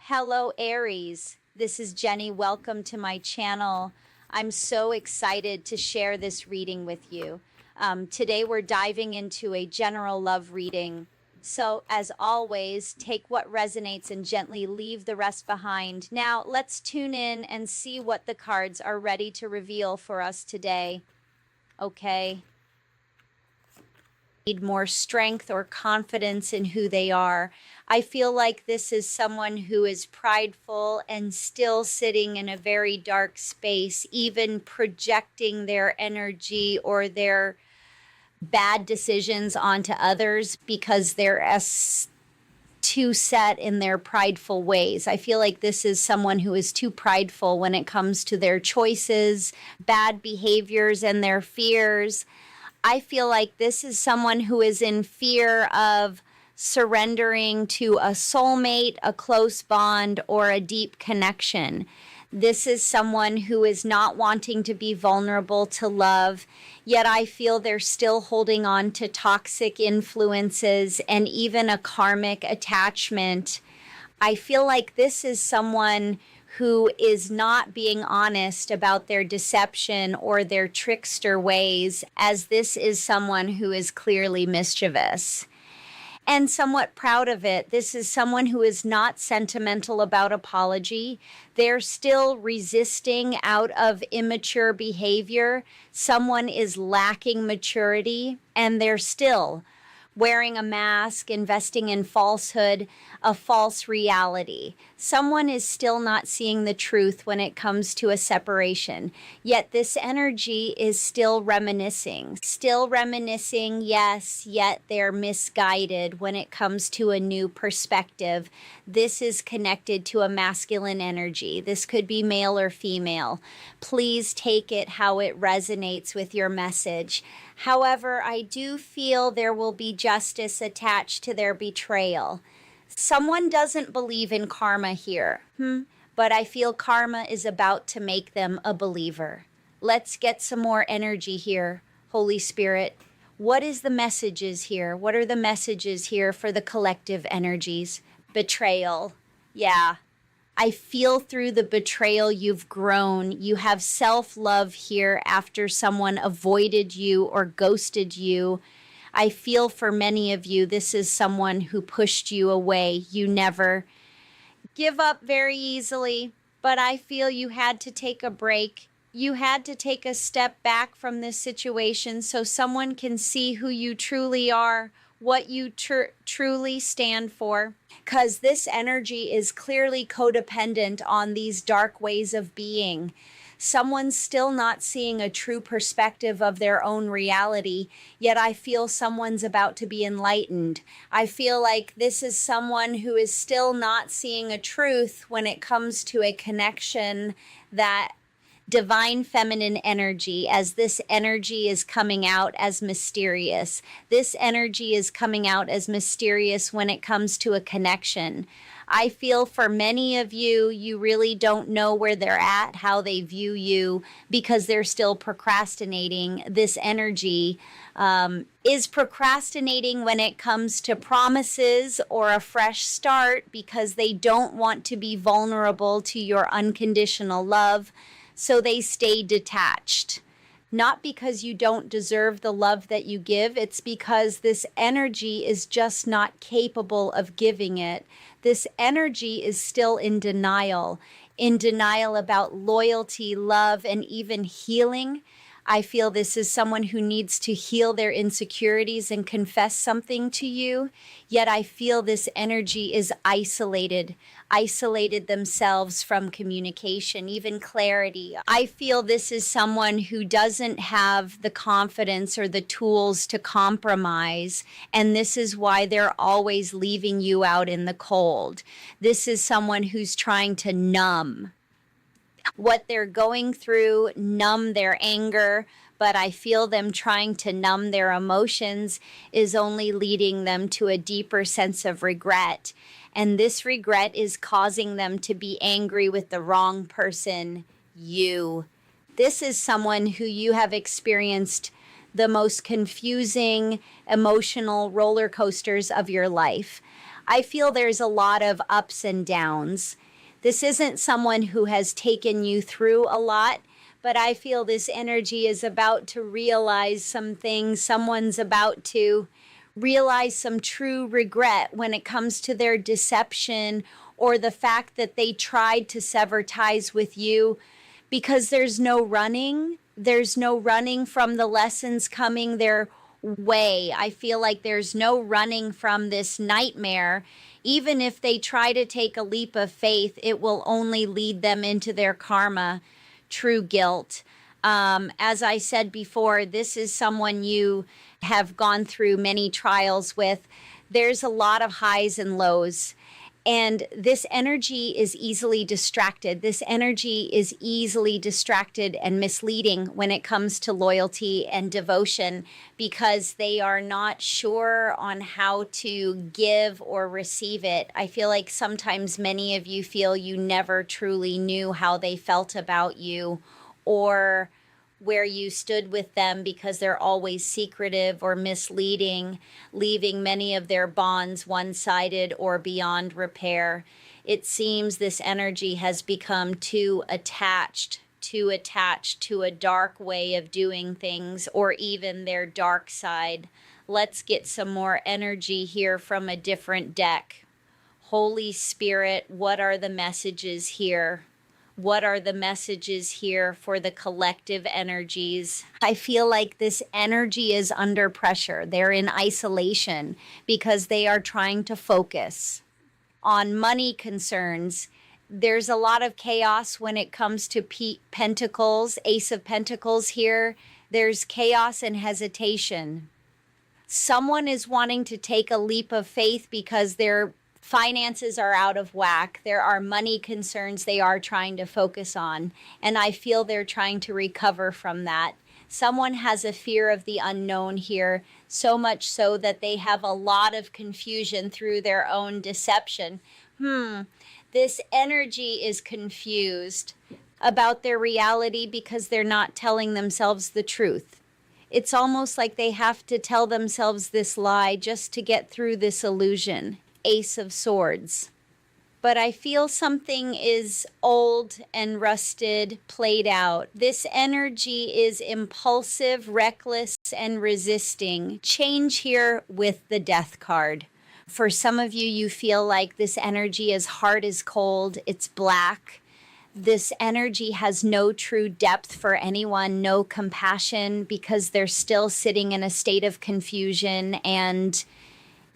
Hello, Aries. This is Jenny. Welcome to my channel. I'm so excited to share this reading with you. Today, we're diving into a general love reading. So, as always, take what resonates and gently leave the rest behind. Now, let's tune in and see what the cards are ready to reveal for us today. Okay. Need more strength or confidence in who they are. I feel like this is someone who is prideful and still sitting in a very dark space, even projecting their energy or their bad decisions onto others because they're too set in their prideful ways. I feel like this is someone who is too prideful when it comes to their choices, bad behaviors, and their fears. I feel like this is someone who is in fear of surrendering to a soulmate, a close bond, or a deep connection. This is someone who is not wanting to be vulnerable to love, yet I feel they're still holding on to toxic influences and even a karmic attachment. I feel like this is someone who is not being honest about their deception or their trickster ways, as this is someone who is clearly mischievous and somewhat proud of it. This is someone who is not sentimental about apology. They're still resisting out of immature behavior. Someone is lacking maturity, and they're still wearing a mask, investing in falsehood, a false reality. Someone is still not seeing the truth when it comes to a separation. Yet this energy is still reminiscing, yes, yet they're misguided when it comes to a new perspective. This is connected to a masculine energy. This could be male or female. Please take it how it resonates with your message. However, I do feel there will be justice attached to their betrayal. Someone doesn't believe in karma here, but I feel karma is about to make them a believer. Let's get some more energy here, Holy Spirit. What is the messages here? What are the messages here for the collective energies? Betrayal. Yeah. I feel through the betrayal you've grown. You have self-love here after someone avoided you or ghosted you. I feel for many of you, this is someone who pushed you away. You never give up very easily, but I feel you had to take a break. You had to take a step back from this situation so someone can see who you truly are, what you truly stand for. Because this energy is clearly codependent on these dark ways of being. Someone's still not seeing a true perspective of their own reality, yet I feel someone's about to be enlightened. I feel like this is someone who is still not seeing a truth when it comes to a connection that divine feminine energy, as this energy is coming out as mysterious. This energy is coming out as mysterious when it comes to a connection. I feel for many of you, you really don't know where they're at, how they view you, because they're still procrastinating. This energy is procrastinating when it comes to promises or a fresh start because they don't want to be vulnerable to your unconditional love. So they stay detached. Not because you don't deserve the love that you give, it's because this energy is just not capable of giving it. This energy is still in denial about loyalty, love, and even healing. I feel this is someone who needs to heal their insecurities and confess something to you. Yet I feel this energy is isolated themselves from communication, even clarity. I feel this is someone who doesn't have the confidence or the tools to compromise, and this is why they're always leaving you out in the cold. This is someone who's trying to numb what they're going through, numb their anger, but I feel them trying to numb their emotions is only leading them to a deeper sense of regret. And this regret is causing them to be angry with the wrong person, you. This is someone who you have experienced the most confusing emotional roller coasters of your life. I feel there's a lot of ups and downs. This isn't someone who has taken you through a lot, but I feel this energy is about to realize some things. Someone's about to realize some true regret when it comes to their deception or the fact that they tried to sever ties with you, because there's no running. There's no running from the lessons coming their way. I feel like there's no running from this nightmare. Even if they try to take a leap of faith, it will only lead them into their karma, true guilt. As I said before, this is someone you have gone through many trials with. There's a lot of highs and lows. And this energy is easily distracted. This energy is easily distracted and misleading when it comes to loyalty and devotion, because they are not sure on how to give or receive it. I feel like sometimes many of you feel you never truly knew how they felt about you or where you stood with them, because they're always secretive or misleading, leaving many of their bonds one-sided or beyond repair. It seems this energy has become too attached to a dark way of doing things, or even their dark side. Let's get some more energy here from a different deck. Holy Spirit, what are the messages here? What are the messages here for the collective energies? I feel like this energy is under pressure. They're in isolation because they are trying to focus on money concerns. There's a lot of chaos when it comes to Pentacles, Ace of Pentacles here. There's chaos and hesitation. Someone is wanting to take a leap of faith because their finances are out of whack. There are money concerns they are trying to focus on, and I feel they're trying to recover from that. Someone has a fear of the unknown here, so much so that they have a lot of confusion through their own deception. This energy is confused about their reality because they're not telling themselves the truth. It's almost like they have to tell themselves this lie just to get through this illusion. Ace of Swords. But I feel something is old and rusted, played out. This energy is impulsive, reckless, and resisting. Change here with the Death card. For some of you, you feel like this energy is hard as cold. It's black. This energy has no true depth for anyone, no compassion, because they're still sitting in a state of confusion and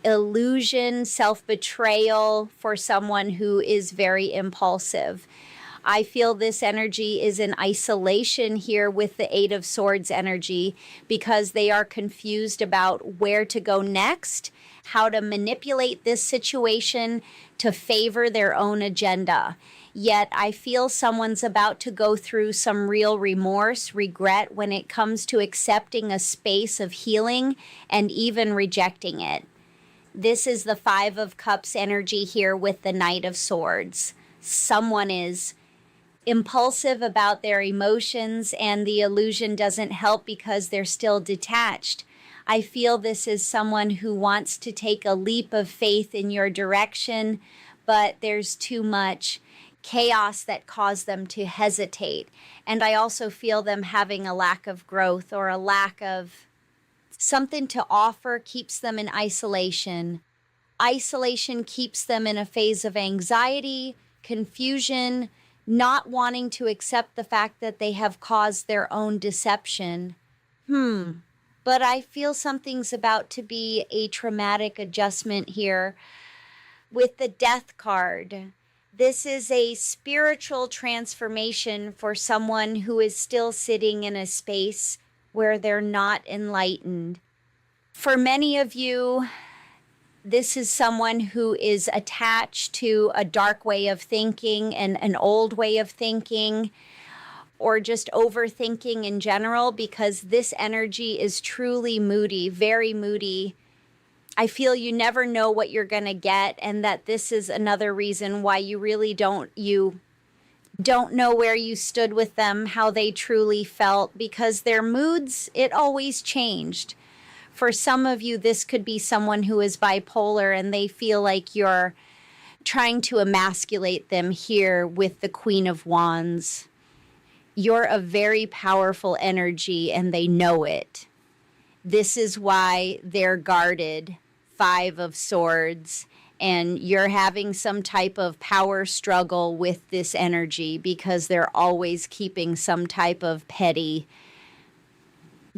illusion, self-betrayal for someone who is very impulsive. I feel this energy is in isolation here with the Eight of Swords energy, because they are confused about where to go next, how to manipulate this situation to favor their own agenda. Yet I feel someone's about to go through some real remorse, regret when it comes to accepting a space of healing and even rejecting it. This is the Five of Cups energy here with the Knight of Swords. Someone is impulsive about their emotions, and the illusion doesn't help because they're still detached. I feel this is someone who wants to take a leap of faith in your direction, but there's too much chaos that caused them to hesitate. And I also feel them having a lack of growth, or a lack of something to offer, keeps them in isolation. Isolation keeps them in a phase of anxiety, confusion, not wanting to accept the fact that they have caused their own deception. But I feel something's about to be a traumatic adjustment here with the Death card. This is a spiritual transformation for someone who is still sitting in a space where they're not enlightened. For many of you, this is someone who is attached to a dark way of thinking and an old way of thinking, or just overthinking in general, because this energy is truly moody, very moody. I feel you never know what you're going to get, and that this is another reason why you really don't know where you stood with them, how they truly felt, because their moods, it always changed. For some of you, this could be someone who is bipolar and they feel like you're trying to emasculate them here with the Queen of Wands. You're a very powerful energy and they know it. This is why they're guarded, Five of Swords, and you're having some type of power struggle with this energy because they're always keeping some type of petty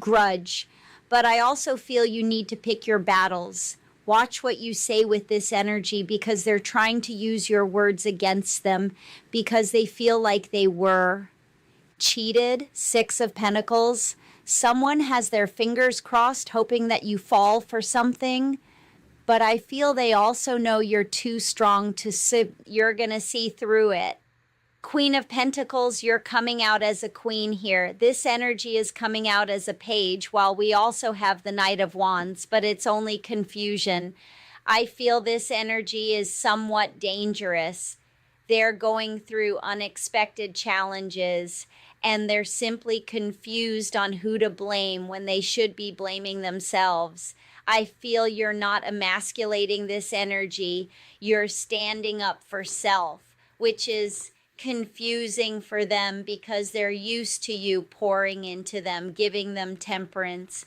grudge. But I also feel you need to pick your battles. Watch what you say with this energy because they're trying to use your words against them because they feel like they were cheated. Six of Pentacles. Someone has their fingers crossed hoping that you fall for something, but I feel they also know you're too strong to you're going to see through it. Queen of Pentacles, you're coming out as a queen here. This energy is coming out as a page while we also have the Knight of Wands, but it's only confusion. I feel this energy is somewhat dangerous. They're going through unexpected challenges and they're simply confused on who to blame when they should be blaming themselves. I feel you're not emasculating this energy. You're standing up for self, which is confusing for them because they're used to you pouring into them, giving them temperance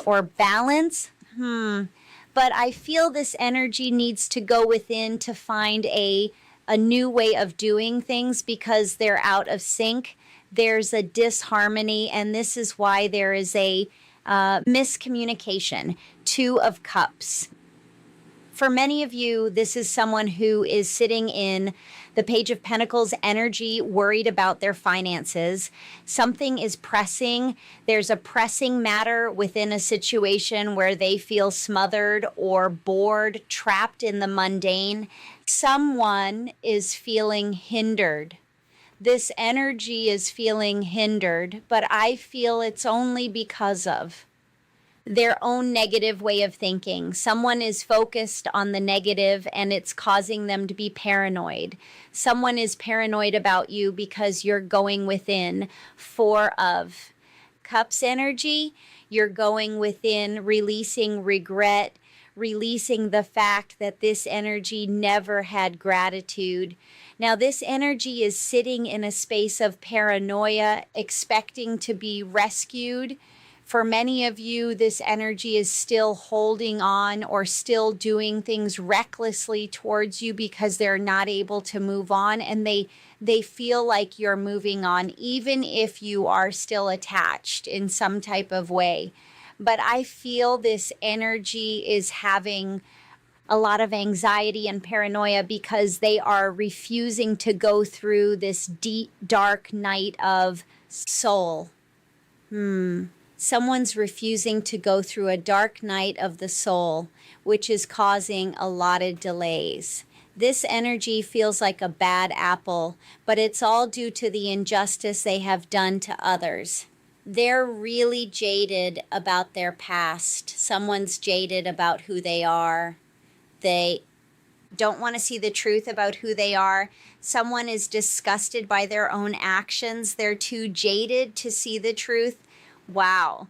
or balance. But I feel this energy needs to go within to find a new way of doing things because they're out of sync. There's a disharmony, and this is why there is a miscommunication. Two of Cups. For many of you, this is someone who is sitting in the Page of Pentacles energy, worried about their finances. Something is pressing. There's a pressing matter within a situation where they feel smothered or bored, trapped in the mundane. Someone is feeling hindered. This energy is feeling hindered, but I feel it's only because of their own negative way of thinking. Someone is focused on the negative and it's causing them to be paranoid. Someone is paranoid about you because you're going within. Four of Cups energy, you're going within, releasing regret, releasing the fact that this energy never had gratitude. Now, this energy is sitting in a space of paranoia, expecting to be rescued. For many of you, this energy is still holding on or still doing things recklessly towards you because they're not able to move on, and they feel like you're moving on, even if you are still attached in some type of way. But I feel this energy is having a lot of anxiety and paranoia because they are refusing to go through this deep, dark night of soul. Someone's refusing to go through a dark night of the soul, which is causing a lot of delays. This energy feels like a bad apple, but it's all due to the injustice they have done to others. They're really jaded about their past. Someone's jaded about who they are. They don't want to see the truth about who they are. Someone is disgusted by their own actions. They're too jaded to see the truth. Wow.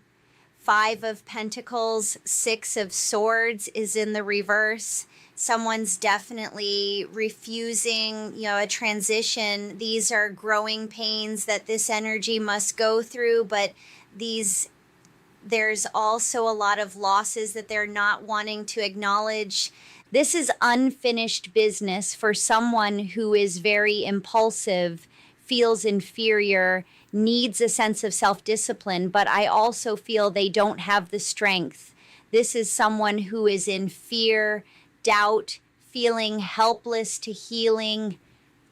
Five of Pentacles, Six of Swords is in the reverse. Someone's definitely refusing, a transition. These are growing pains that this energy must go through, but there's also a lot of losses that they're not wanting to acknowledge. This is unfinished business for someone who is very impulsive, feels inferior, needs a sense of self-discipline, but I also feel they don't have the strength. This is someone who is in fear, doubt, feeling helpless to healing.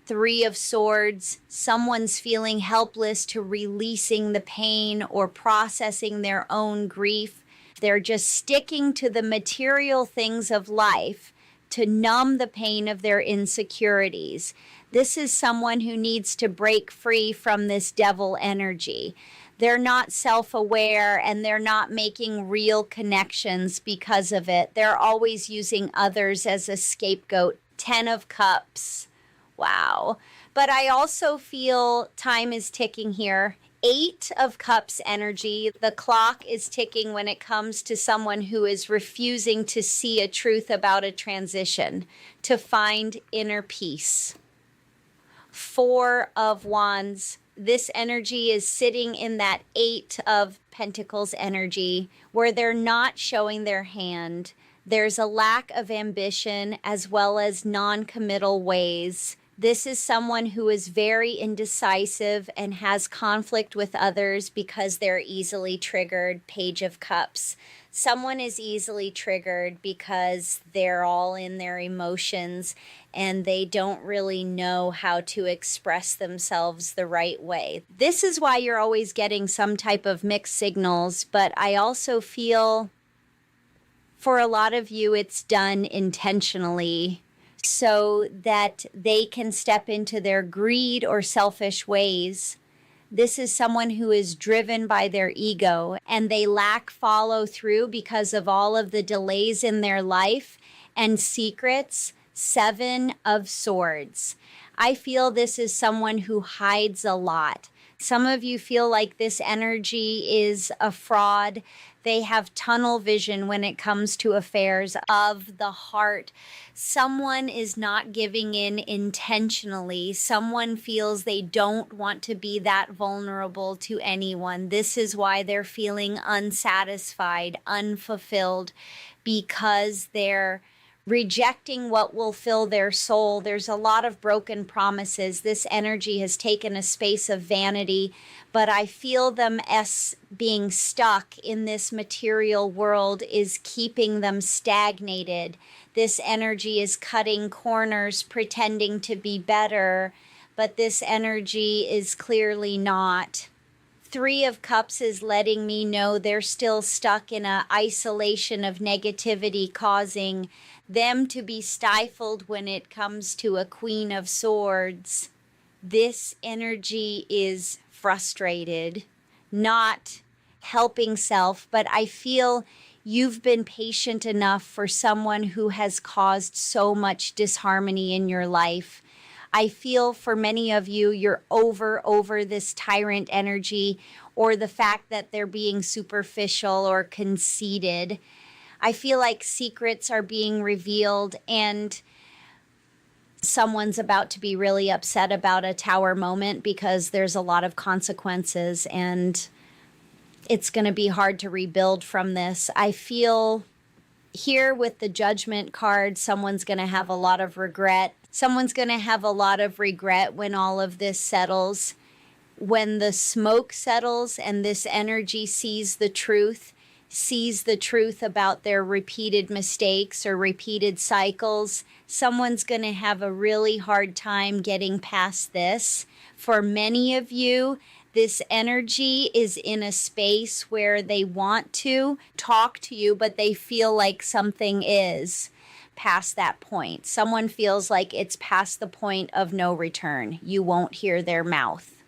Three of Swords, someone's feeling helpless to releasing the pain or processing their own grief. They're just sticking to the material things of life to numb the pain of their insecurities. This is someone who needs to break free from this devil energy. They're not self-aware and they're not making real connections because of it. They're always using others as a scapegoat. 10 of Cups. Wow. But I also feel time is ticking here. Eight of Cups energy. The clock is ticking when it comes to someone who is refusing to see a truth about a transition, to find inner peace. Four of Wands. This energy is sitting in that Eight of Pentacles energy where they're not showing their hand. There's a lack of ambition as well as non-committal ways. This is someone who is very indecisive and has conflict with others because they're easily triggered. Page of Cups. Someone is easily triggered because they're all in their emotions and they don't really know how to express themselves the right way. This is why you're always getting some type of mixed signals, but I also feel for a lot of you it's done intentionally so that they can step into their greed or selfish ways. This is someone who is driven by their ego and they lack follow through because of all of the delays in their life and secrets. Seven of Swords. I feel this is someone who hides a lot. Some of you feel like this energy is a fraud. They have tunnel vision when it comes to affairs of the heart. Someone is not giving in intentionally. Someone feels they don't want to be that vulnerable to anyone. This is why they're feeling unsatisfied, unfulfilled, because they're rejecting what will fill their soul. There's a lot of broken promises. This energy has taken a space of vanity, but I feel them as being stuck in this material world is keeping them stagnated. This energy is cutting corners, pretending to be better, but this energy is clearly not. Three of Cups is letting me know they're still stuck in an isolation of negativity, causing them to be stifled when it comes to a Queen of Swords. This energy is frustrated, not helping self, but I feel you've been patient enough for someone who has caused so much disharmony in your life. I feel for many of you, you're over this tyrant energy or the fact that they're being superficial or conceited. I feel like secrets are being revealed and someone's about to be really upset about a tower moment because there's a lot of consequences and it's going to be hard to rebuild from this. I feel here with the Judgment card, someone's going to have a lot of regret. Someone's going to have a lot of regret when all of this settles. When the smoke settles and this energy sees the truth about their repeated mistakes or repeated cycles, someone's going to have a really hard time getting past this. For many of you, this energy is in a space where they want to talk to you, but they feel like something is past that point. Someone feels like it's past the point of no return. You won't hear their mouth.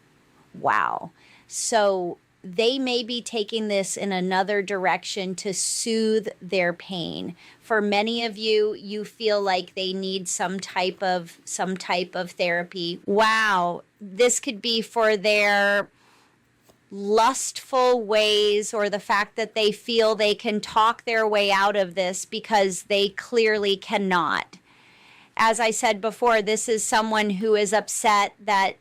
Wow. So they may be taking this in another direction to soothe their pain. For many of you, you feel like they need some type of therapy. Wow. This could be for their lustful ways or the fact that they feel they can talk their way out of this because they clearly cannot. As I said before, this is someone who is upset that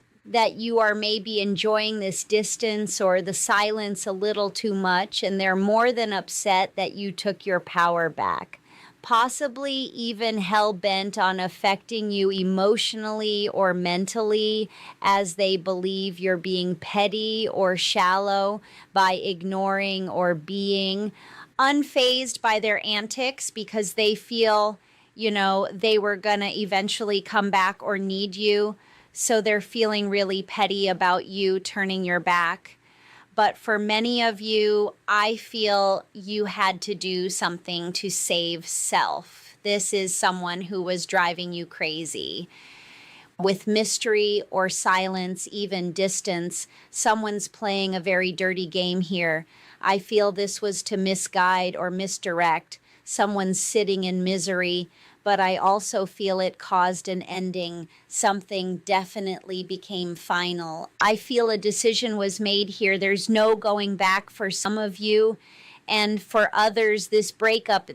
you are maybe enjoying this distance or the silence a little too much, and they're more than upset that you took your power back. Possibly even hell-bent on affecting you emotionally or mentally as they believe you're being petty or shallow by ignoring or being unfazed by their antics because they feel, they were gonna eventually come back or need you. So they're feeling really petty about you turning your back. But for many of you, I feel you had to do something to save self. This is someone who was driving you crazy. With mystery or silence, even distance, someone's playing a very dirty game here. I feel this was to misguide or misdirect. Someone's sitting in misery, but I also feel it caused an ending. Something definitely became final. I feel a decision was made here. There's no going back for some of you. And for others, this breakup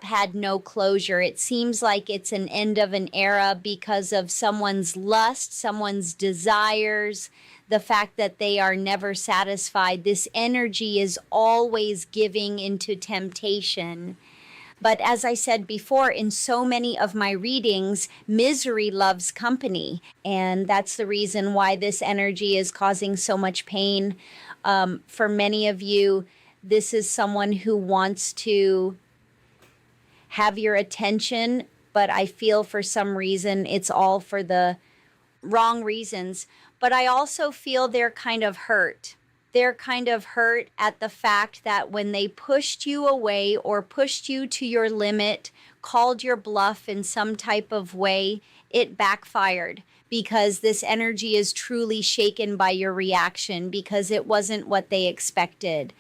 had no closure. It seems like it's an end of an era because of someone's lust, someone's desires, the fact that they are never satisfied. This energy is always giving into temptation. But as I said before, in so many of my readings, misery loves company. And that's the reason why this energy is causing so much pain. For many of you, this is someone who wants to have your attention, but I feel for some reason it's all for the wrong reasons. But I also feel they're kind of hurt. They're kind of hurt at the fact that when they pushed you away or pushed you to your limit, called your bluff in some type of way, it backfired because this energy is truly shaken by your reaction because it wasn't what they expected.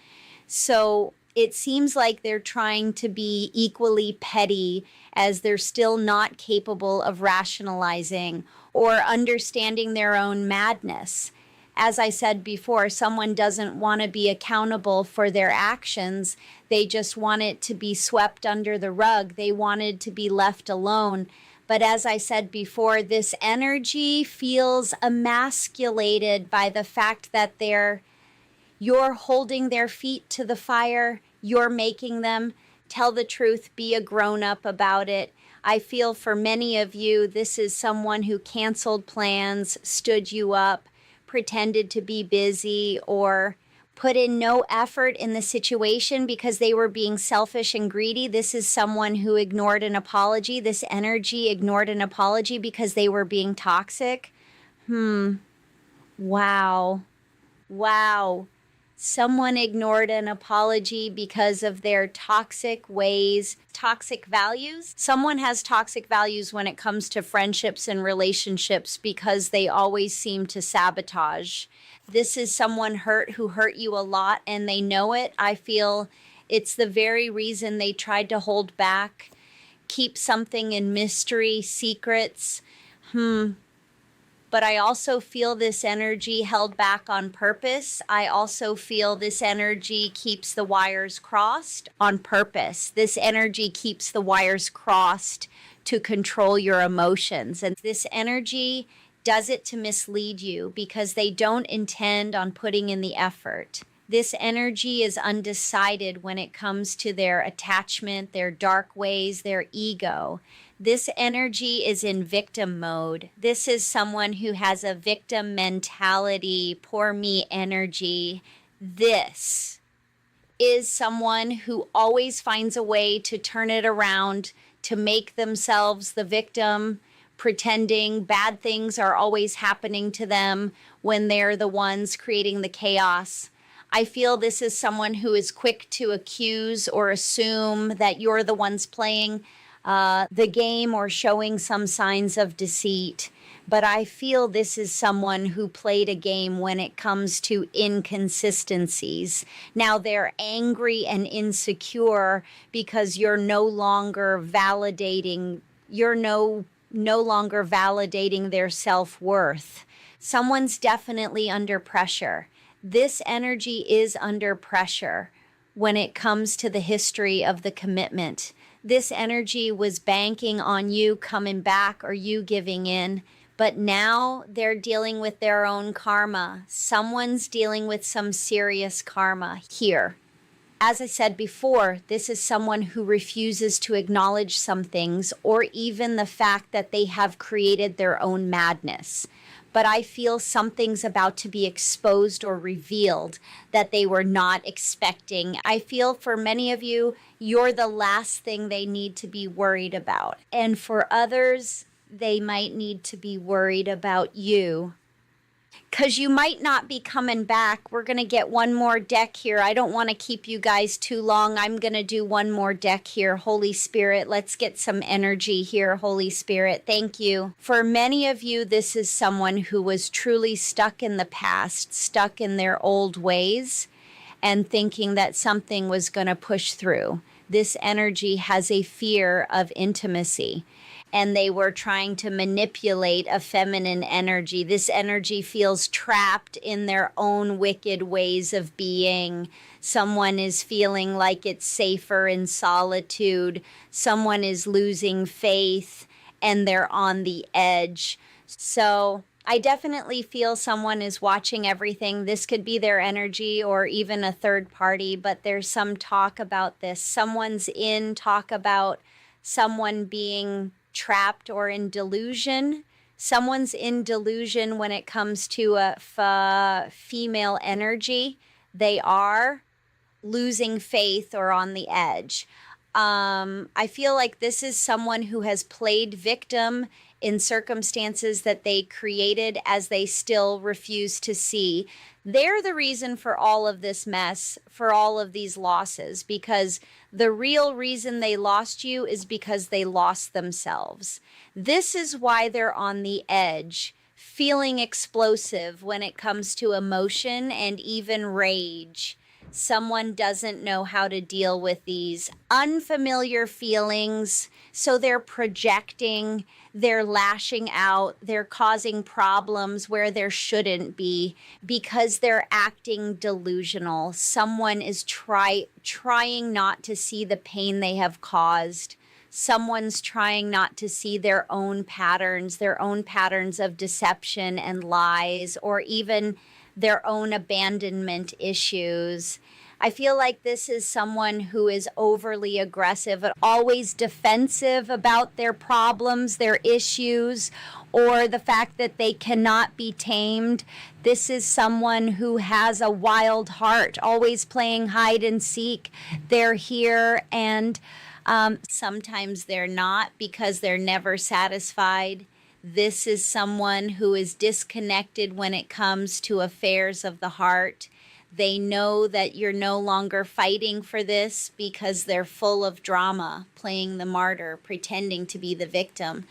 So it seems like they're trying to be equally petty as they're still not capable of rationalizing or understanding their own madness. As I said before, someone doesn't want to be accountable for their actions. They just want it to be swept under the rug. They wanted to be left alone. But as I said before, this energy feels emasculated by the fact that you're holding their feet to the fire. You're making them tell the truth, be a grown-up about it. I feel for many of you, this is someone who canceled plans, stood you up, pretended to be busy, or put in no effort in the situation because they were being selfish and greedy. This is someone who ignored an apology. This energy ignored an apology because they were being toxic. Wow. Someone ignored an apology because of their toxic ways, toxic values. Someone has toxic values when it comes to friendships and relationships because they always seem to sabotage. This is someone who hurt you a lot and they know it. I feel it's the very reason they tried to hold back, keep something in mystery, secrets. But I also feel this energy held back on purpose. I also feel this energy keeps the wires crossed on purpose. This energy keeps the wires crossed to control your emotions. And this energy does it to mislead you because they don't intend on putting in the effort. This energy is undecided when it comes to their attachment, their dark ways, their ego. This energy is in victim mode. This is someone who has a victim mentality, poor me energy. This is someone who always finds a way to turn it around, to make themselves the victim, pretending bad things are always happening to them when they're the ones creating the chaos. I feel this is someone who is quick to accuse or assume that you're the ones playing the game or showing some signs of deceit. But I feel this is someone who played a game when it comes to inconsistencies. Now they're angry and insecure because you're no longer validating their self-worth. Someone's definitely under pressure. This energy is under pressure when it comes to the history of the commitment. This energy was banking on you coming back or you giving in, but now they're dealing with their own karma. Someone's dealing with some serious karma here. As I said before, this is someone who refuses to acknowledge some things or even the fact that they have created their own madness. But I feel something's about to be exposed or revealed that they were not expecting. I feel for many of you, you're the last thing they need to be worried about. And for others, they might need to be worried about you. Because you might not be coming back. We're going to get one more deck here. I don't want to keep you guys too long. I'm going to do one more deck here. Holy Spirit, let's get some energy here. Holy Spirit, thank you. For many of you, this is someone who was truly stuck in the past, stuck in their old ways, and thinking that something was going to push through. this energy has a fear of intimacy, and they were trying to manipulate a feminine energy. This energy feels trapped in their own wicked ways of being. Someone is feeling like it's safer in solitude. Someone is losing faith and they're on the edge. So I definitely feel someone is watching everything. This could be their energy or even a third party, but there's some talk about this. Someone's in talk about someone being trapped or in delusion. Someone's in delusion when it comes to a female energy. They are losing faith or on the edge. I feel like this is someone who has played victim in circumstances that they created as they still refuse to see. They're the reason for all of this mess, for all of these losses, because the real reason they lost you is because they lost themselves. This is why they're on the edge, feeling explosive when it comes to emotion and even rage. Someone doesn't know how to deal with these unfamiliar feelings, so they're projecting, they're lashing out, they're causing problems where there shouldn't be because they're acting delusional. Someone is trying not to see the pain they have caused. Someone's trying not to see their own patterns of deception and lies, or even their own abandonment issues. I feel like this is someone who is overly aggressive, always defensive about their problems, their issues, or the fact that they cannot be tamed. This is someone who has a wild heart, always playing hide and seek. They're here and sometimes they're not because they're never satisfied. This is someone who is disconnected when it comes to affairs of the heart. They know that you're no longer fighting for this because they're full of drama, playing the martyr, pretending to be the victim.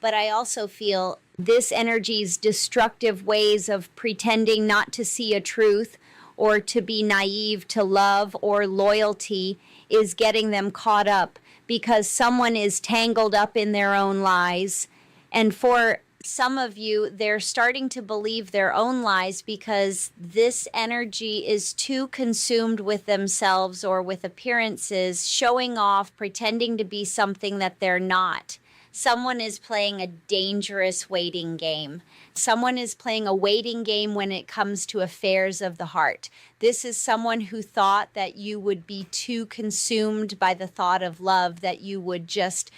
But I also feel this energy's destructive ways of pretending not to see a truth or to be naive to love or loyalty is getting them caught up because someone is tangled up in their own lies. And for some of you, they're starting to believe their own lies because this energy is too consumed with themselves or with appearances, showing off, pretending to be something that they're not. Someone is playing a dangerous waiting game. Someone is playing a waiting game when it comes to affairs of the heart. This is someone who thought that you would be too consumed by the thought of love, that you would just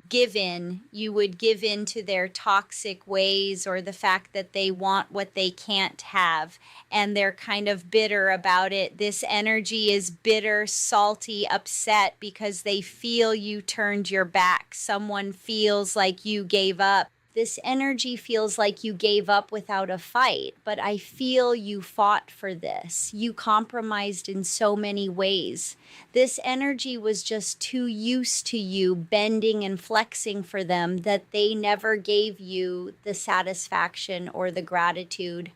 give in. You would give in to their toxic ways or the fact that they want what they can't have, and they're kind of bitter about it. This energy is bitter, salty, upset because they feel you turned your back. Someone feels like you gave up. This energy feels like you gave up without a fight, but I feel you fought for this. You compromised in so many ways. This energy was just too used to you bending and flexing for them that they never gave you the satisfaction or the gratitude.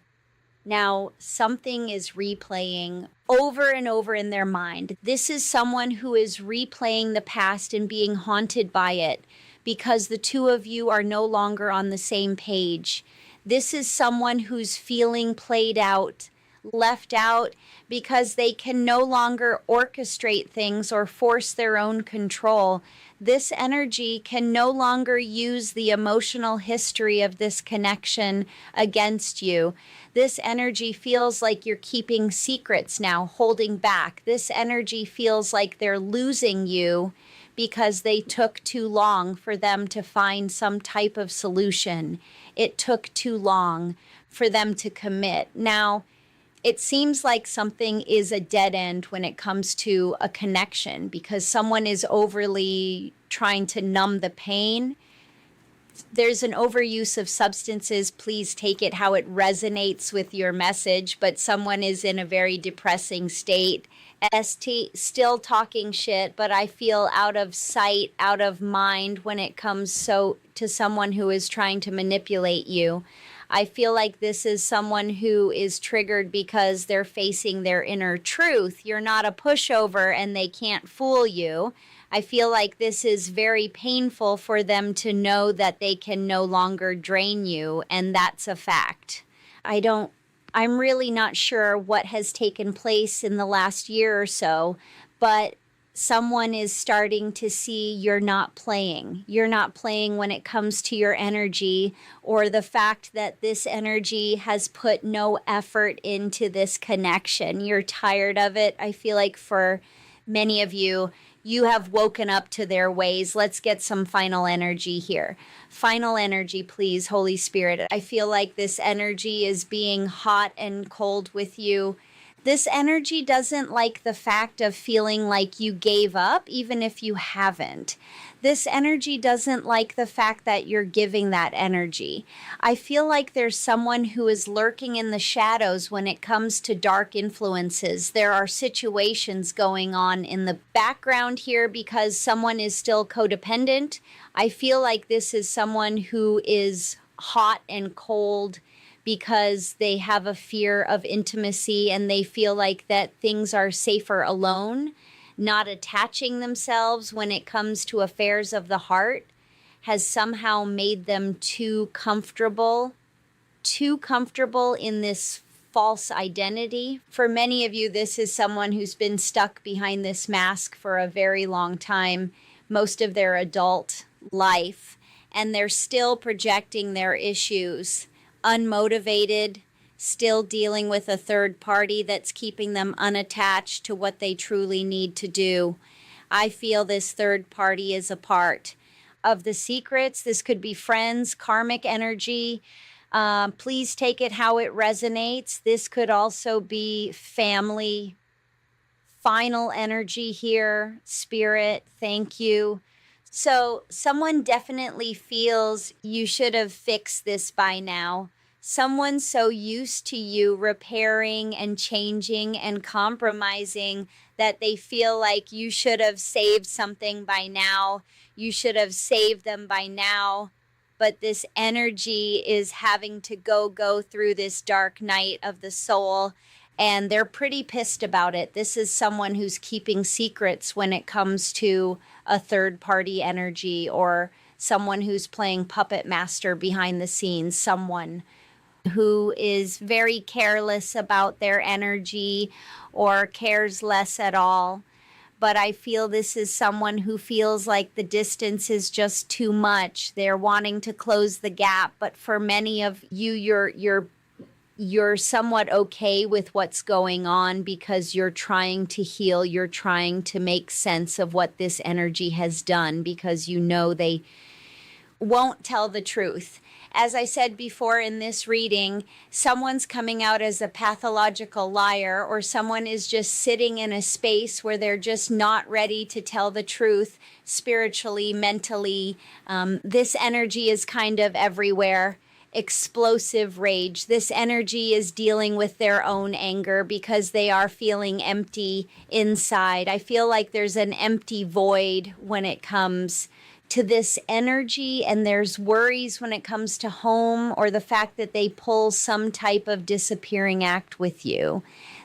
Now, something is replaying over and over in their mind. This is someone who is replaying the past and being haunted by it, because the two of you are no longer on the same page. This is someone who's feeling played out, left out, because they can no longer orchestrate things or force their own control. This energy can no longer use the emotional history of this connection against you. This energy feels like you're keeping secrets now, holding back. This energy feels like they're losing you because they took too long for them to find some type of solution. It took too long for them to commit. Now, it seems like something is a dead end when it comes to a connection because someone is overly trying to numb the pain. There's an overuse of substances. Please take it how it resonates with your message, but someone is in a very depressing state. Still talking shit, but I feel out of sight, out of mind when it comes to someone who is trying to manipulate you. I feel like this is someone who is triggered because they're facing their inner truth. You're not a pushover and they can't fool you. I feel like this is very painful for them to know that they can no longer drain you, and that's a fact. I'm really not sure what has taken place in the last year or so, but someone is starting to see you're not playing. You're not playing when it comes to your energy, or the fact that this energy has put no effort into this connection. You're tired of it. I feel like for many of you, you have woken up to their ways. Let's get some final energy here. Final energy, please, Holy Spirit. I feel like this energy is being hot and cold with you. This energy doesn't like the fact of feeling like you gave up, even if you haven't. This energy doesn't like the fact that you're giving that energy. I feel like there's someone who is lurking in the shadows when it comes to dark influences. There are situations going on in the background here because someone is still codependent. I feel like this is someone who is hot and cold because they have a fear of intimacy and they feel like that things are safer alone. Not attaching themselves when it comes to affairs of the heart has somehow made them too comfortable in this false identity. For many of you, this is someone who's been stuck behind this mask for a very long time, most of their adult life, and they're still projecting their issues, unmotivated, still dealing with a third party that's keeping them unattached to what they truly need to do. I feel this third party is a part of the secrets. This could be friends, karmic energy. Please take it how it resonates. This could also be family. Final energy here. Spirit, thank you. So someone definitely feels you should have fixed this by now. Someone so used to you repairing and changing and compromising that they feel like you should have saved something by now. You should have saved them by now. But this energy is having to go through this dark night of the soul, and they're pretty pissed about it. This is someone who's keeping secrets when it comes to a third party energy, or someone who's playing puppet master behind the scenes, someone who is very careless about their energy or cares less at all. But I feel this is someone who feels like the distance is just too much. They're wanting to close the gap, but for many of you, you're somewhat okay with what's going on because you're trying to heal. You're trying to make sense of what this energy has done because you know they won't tell the truth. As I said before in this reading, someone's coming out as a pathological liar, or someone is just sitting in a space where they're just not ready to tell the truth spiritually, mentally. This energy is kind of everywhere. Explosive rage. This energy is dealing with their own anger because they are feeling empty inside. I feel like there's an empty void when it comes to this energy, and there's worries when it comes to home or the fact that they pull some type of disappearing act with you.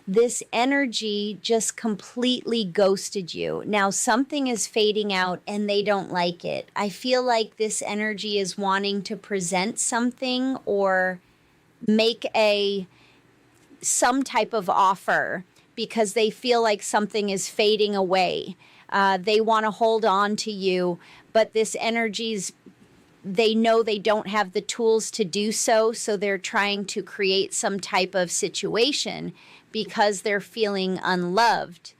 This energy just completely ghosted you. Now something is fading out and they don't like it. I feel like this energy is wanting to present something or make some type of offer because they feel like something is fading away. They want to hold on to you, but this energy's, they know they don't have the tools to do so, so they're trying to create some type of situation because they're feeling unloved.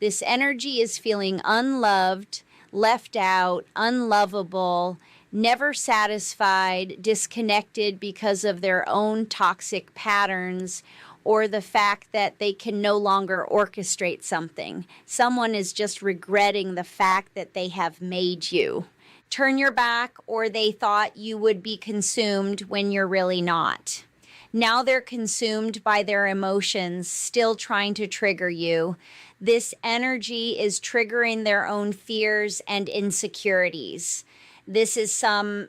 This energy is feeling unloved, left out, unlovable, never satisfied, disconnected because of their own toxic patterns, or the fact that they can no longer orchestrate something. Someone is just regretting the fact that they have made you turn your back, or they thought you would be consumed when you're really not. Now they're consumed by their emotions, still trying to trigger you. This energy is triggering their own fears and insecurities. This is some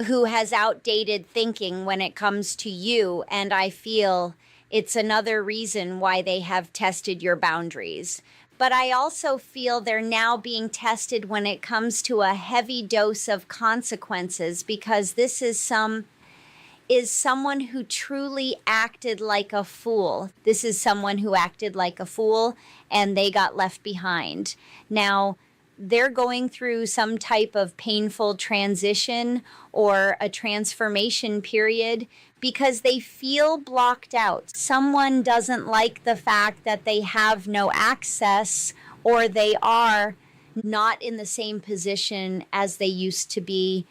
who has outdated thinking when it comes to you. And I feel it's another reason why they have tested your boundaries. But I also feel they're now being tested when it comes to a heavy dose of consequences, because this is someone who truly acted like a fool. This is someone who acted like a fool and they got left behind. Now, they're going through some type of painful transition or a transformation period because they feel blocked out. Someone doesn't like the fact that they have no access, or they are not in the same position as they used to be.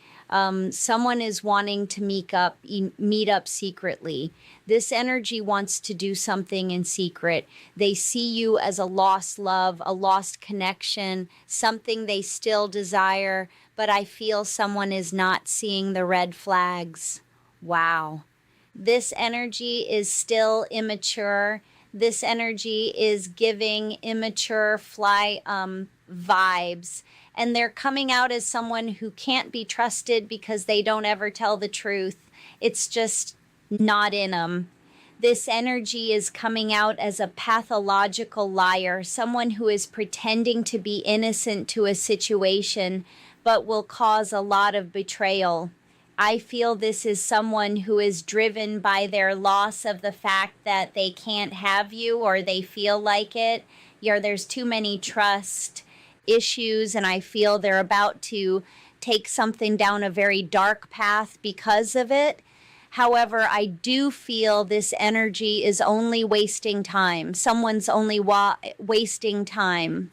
Someone is wanting to meet up secretly. This energy wants to do something in secret. They see you as a lost love, a lost connection, something they still desire, but I feel someone is not seeing the red flags. Wow. This energy is still immature. This energy is giving immature vibes. And they're coming out as someone who can't be trusted because they don't ever tell the truth. It's just not in them. This energy is coming out as a pathological liar, someone who is pretending to be innocent to a situation, but will cause a lot of betrayal. I feel this is someone who is driven by their loss of the fact that they can't have you, or they feel like it. There's too many trust issues, and I feel they're about to take something down a very dark path because of it. However, I do feel this energy is only wasting time. Someone's only wasting time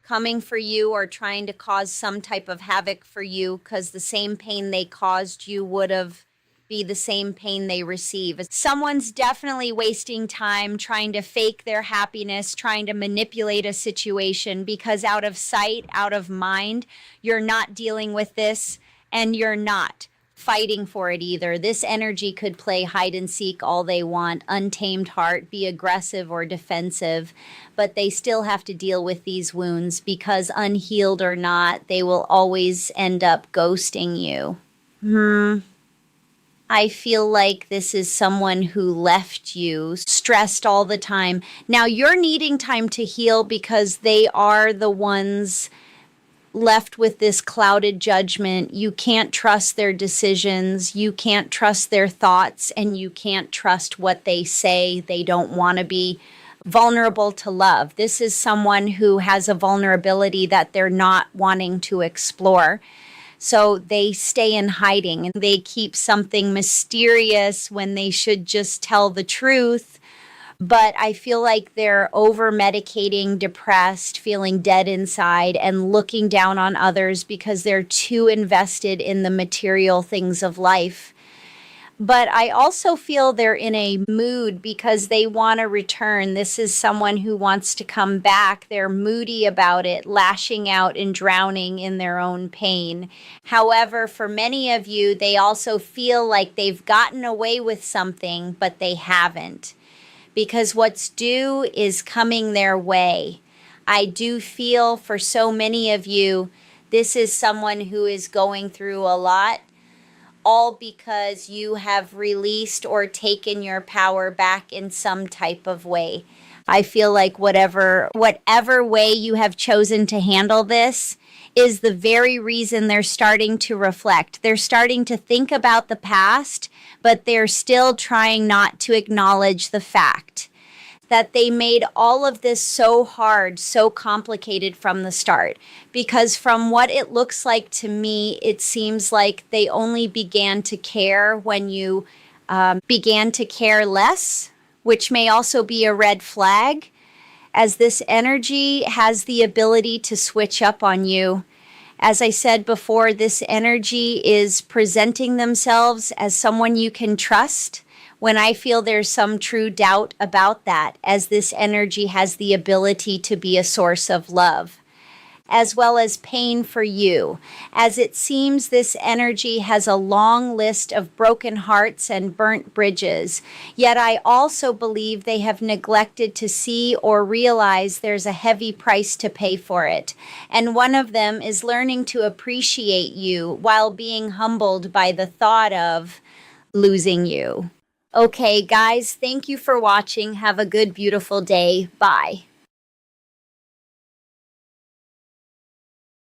coming for you or trying to cause some type of havoc for you, because the same pain they caused you would have be the same pain they receive. Someone's definitely wasting time trying to fake their happiness, trying to manipulate a situation, because out of sight, out of mind, you're not dealing with this, and you're not fighting for it either. This energy could play hide and seek all they want, untamed heart, be aggressive or defensive, but they still have to deal with these wounds, because unhealed or not, they will always end up ghosting you. I feel like this is someone who left you stressed all the time. Now you're needing time to heal because they are the ones left with this clouded judgment. You can't trust their decisions. You can't trust their thoughts, and you can't trust what they say. They don't want to be vulnerable to love. This is someone who has a vulnerability that they're not wanting to explore. So they stay in hiding and they keep something mysterious when they should just tell the truth. But I feel like they're over medicating, depressed, feeling dead inside, and looking down on others because they're too invested in the material things of life. But I also feel they're in a mood because they want to return. This is someone who wants to come back. They're moody about it, lashing out and drowning in their own pain. However, for many of you, they also feel like they've gotten away with something, but they haven't, because what's due is coming their way. I do feel for so many of you, this is someone who is going through a lot, all because you have released or taken your power back in some type of way. I feel like whatever way you have chosen to handle this is the very reason they're starting to reflect. They're starting to think about the past, but they're still trying not to acknowledge the fact that they made all of this so hard, so complicated from the start. Because from what it looks like to me, it seems like they only began to care when you began to care less, which may also be a red flag, as this energy has the ability to switch up on you. As I said before, this energy is presenting themselves as someone you can trust, when I feel there's some true doubt about that, as this energy has the ability to be a source of love. as well as pain for you, as it seems this energy has a long list of broken hearts and burnt bridges. Yet I also believe they have neglected to see or realize there's a heavy price to pay for it. And one of them is learning to appreciate you while being humbled by the thought of losing you. Okay, guys, thank you for watching. Have a good, beautiful day. Bye.